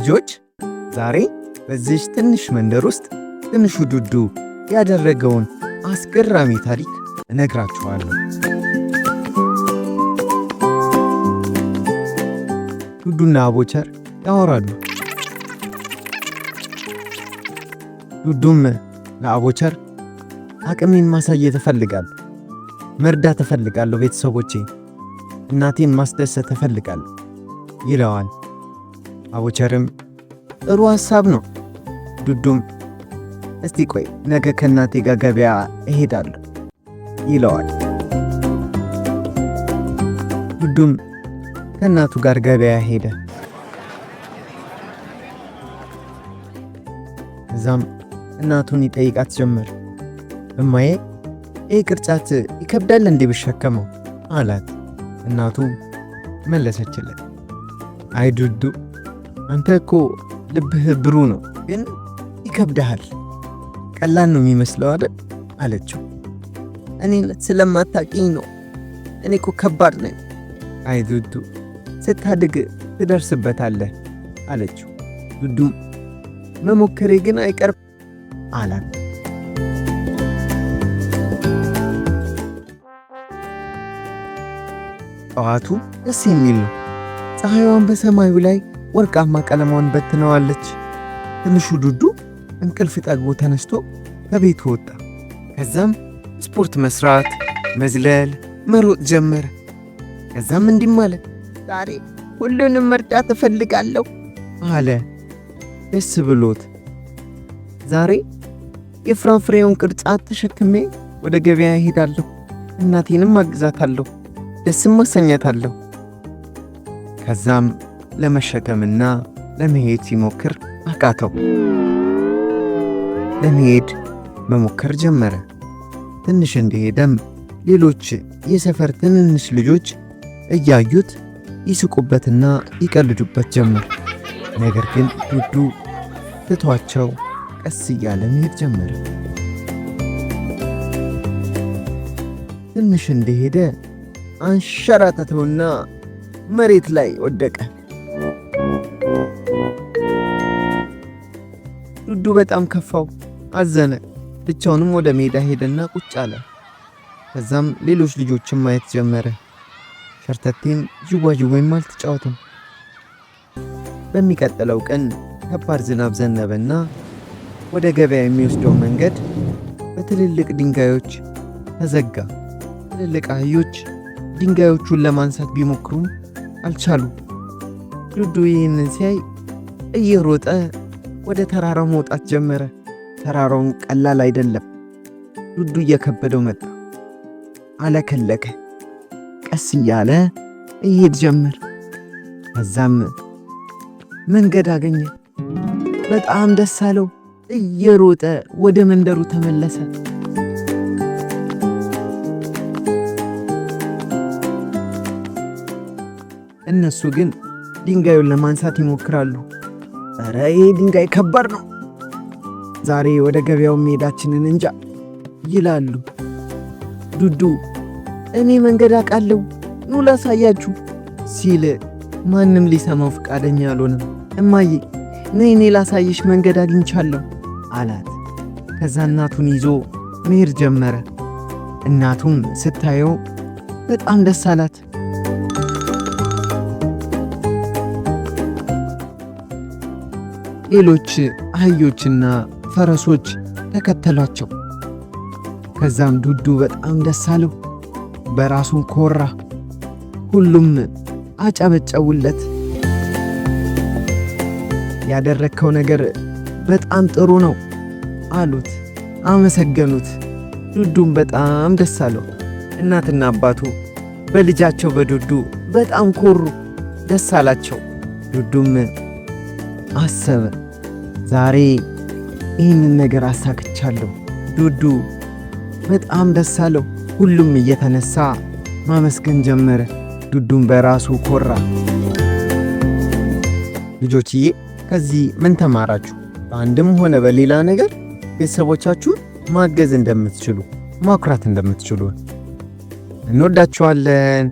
ልጆች ዛሬ በዚህ ትንሽ መንደር ውስጥ ትንሹ ዱዱ ያደረገውን አስገራሚ ታሪክ እነግራችኋለሁ። ዱዱና አቦቸር ያወራሉ። ዱዱም ለአቦቸር አቅሜን ማሳየት እፈልጋለሁ፣ መርዳት እፈልጋለሁ፣ ቤተሰቦቼ እናቴን ማስደሰት እፈልጋለሁ ይለዋል። አቦቸርም ጥሩ ሐሳብ ነው። ዱዱም እስቲ ቆይ ነገ ከእናቴ ጋር ገበያ እሄዳለሁ ይለዋል። ዱዱም ከእናቱ ጋር ገበያ ሄደ። ከዛም እናቱን ይጠይቃት ጀመር። እማዬ ይህ ቅርጫት ይከብዳል እንዴ ብሸከመው አላት። እናቱ መለሰችለት፣ አይ ዱዱ አንተ እኮ ልብህ ብሩህ ነው፣ ግን ይከብድሃል፣ ቀላል ነው የሚመስለው አይደል አለችው። እኔን ስለማታውቂኝ ነው፣ እኔ እኮ ከባድ ነኝ። አይ ዱዱ ስታድግ ትደርስበታለህ አለችው። ዱዱ መሞከሬ ግን አይቀርም አላት። ጠዋቱ ደስ የሚል ነው። ፀሐይዋን በሰማዩ ላይ ወርቃማ ቀለሟን በትነዋለች። ትንሹ ዱዱ እንቅልፍ ጠግቦ ተነስቶ ከቤቱ ወጣ። ከዛም ስፖርት መስራት፣ መዝለል፣ መሮጥ ጀመረ። ከዛም እንዲህ አለ፣ ዛሬ ሁሉንም መርዳት እፈልጋለሁ አለ ደስ ብሎት። ዛሬ የፍራፍሬውን ቅርጫት ተሸክሜ ወደ ገበያ እሄዳለሁ፣ እናቴንም አግዛታለሁ፣ ደስም አሰኛታለሁ። ከዛም ለመሸከምና ለመሄድ ሲሞክር አቃተው። ለመሄድ መሞከር ጀመረ። ትንሽ እንደሄደም ሌሎች የሰፈር ትንንሽ ልጆች እያዩት ይስቁበትና ይቀልዱበት ጀመር። ነገር ግን ዱዱ ትቷቸው ቀስ እያለ መሄድ ጀመረ። ትንሽ እንደሄደ አንሸራተተውና መሬት ላይ ወደቀ። ዱዱ በጣም ከፋው፣ አዘነ። ብቻውንም ወደ ሜዳ ሄደና ቁጭ አለ። ከዛም ሌሎች ልጆችን ማየት ጀመረ። ሸርተቴም ዥዋዥዌም አልተጫወተም። በሚቀጥለው ቀን ከባድ ዝናብ ዘነበና ወደ ገበያ የሚወስደው መንገድ በትልልቅ ድንጋዮች ተዘጋ። ትልልቅ አህዮች ድንጋዮቹን ለማንሳት ቢሞክሩም አልቻሉ። ዱዱ ይህንን ሲያይ እየሮጠ ወደ ተራራው መውጣት ጀመረ። ተራራውን ቀላል አይደለም። ዱዱ እየከበደው መጣ። አለከለከ። ቀስ እያለ እየሄድ ጀመር። ከዛም መንገድ አገኘ። በጣም ደስ አለው። እየሮጠ ወደ መንደሩ ተመለሰ። እነሱ ግን ድንጋዩን ለማንሳት ይሞክራሉ። ኧረ ይሄ ድንጋይ ከባድ ነው፣ ዛሬ ወደ ገበያው መሄዳችንን እንጃ ይላሉ። ዱዱ እኔ መንገድ አውቃለሁ፣ ኑ ላሳያችሁ ሲል ማንም ሊሰማው ፈቃደኛ አልሆነም። እማዬ እኔ ላሳይሽ መንገድ አግኝቻለሁ አላት። ከዛ እናቱን ይዞ መሄድ ጀመረ። እናቱም ስታየው በጣም ደስ አላት። ሌሎች አህዮችና ፈረሶች ተከተሏቸው። ከዛም ዱዱ በጣም ደስ አለው፣ በራሱ ኮራ። ሁሉም አጨበጨቡለት። ያደረከው ነገር በጣም ጥሩ ነው አሉት፣ አመሰገኑት። ዱዱም በጣም ደስ አለው። እናትና አባቱ በልጃቸው በዱዱ በጣም ኮሩ፣ ደስ አላቸው። ዱዱም አሰበ፣ ዛሬ ይህንን ነገር አሳክቻለሁ። ዱዱ በጣም ደስ አለው። ሁሉም እየተነሳ ማመስገን ጀመረ። ዱዱም በራሱ ኮራ። ልጆችዬ ከዚህ ምን ተማራችሁ? በአንድም ሆነ በሌላ ነገር ቤተሰቦቻችሁን ማገዝ እንደምትችሉ፣ ማኩራት እንደምትችሉ። እንወዳችኋለን።